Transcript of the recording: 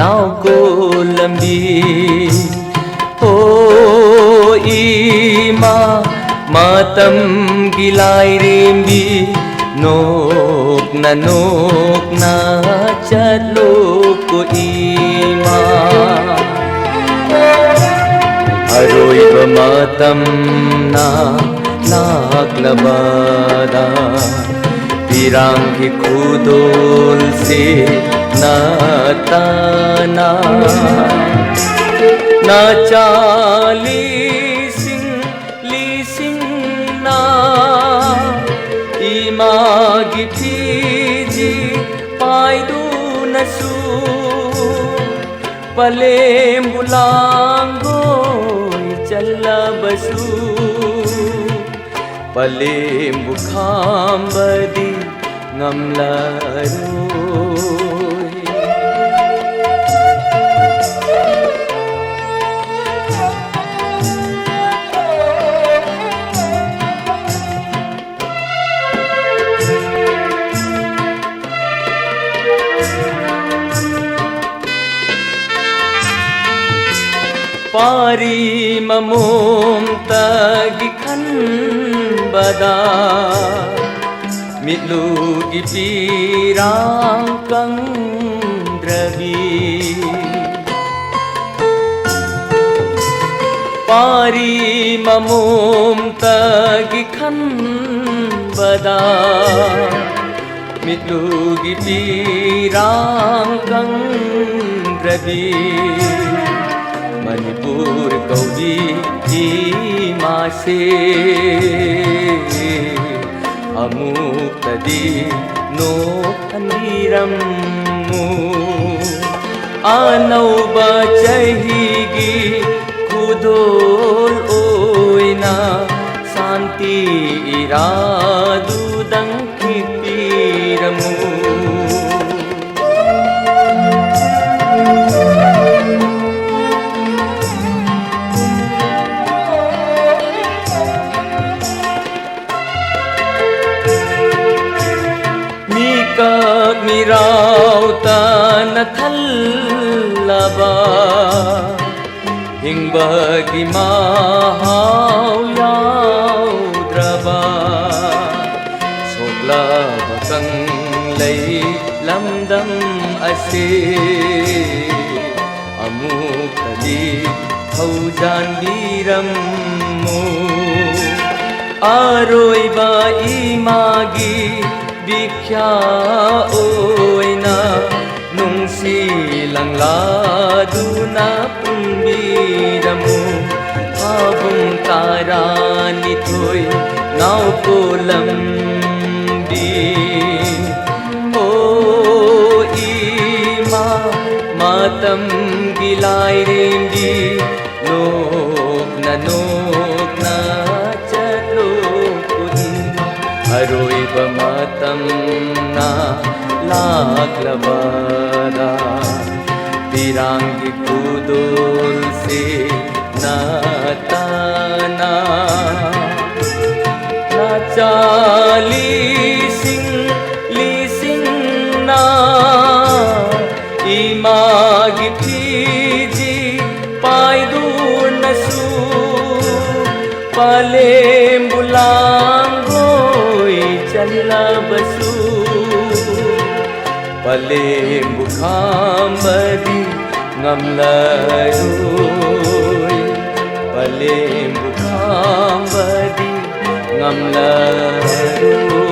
नाव को लंबी हो इमा मातम गिलाई रेम्बी नोक ना चलो को इमा अरोइब मातम ना लाक्लबादा पिरांगी खुदोल से नाताना ना चाली लिसिंग ना इमागी फीजी पायदू नसू पले मुलांगो चल्ला बसू पले मुखांबदी ngamlaro pari mamum tagi khan bada mitlugi pirang kang drabi pari mamum tagi khan bada mitlugi pirang kang drabi Manipur kaudi imase amuk tadi no kandirammu anau bachahigi khudol oina santi iradu dang khipiramu mirauta nathallaba hingbagi mahau yaudraba sokla bakang lay lamdam ase amuk tali haujan birammu aroiba imagi Bikya oina nungsi langladu na pumbiramu habung tarani thoy naw ko lambi o ima matam gilai rembi nok na chalo अरोइब मातम ना लाक्लबादा पिरांगी खुदोल से नाताना ना चाली लिसिंग ना Imangi Fiji पायदू नसू पले मुलांगो चल्ला बसू पले मुखांबदी ngamlaroy pale mukhambadi ngamlaroy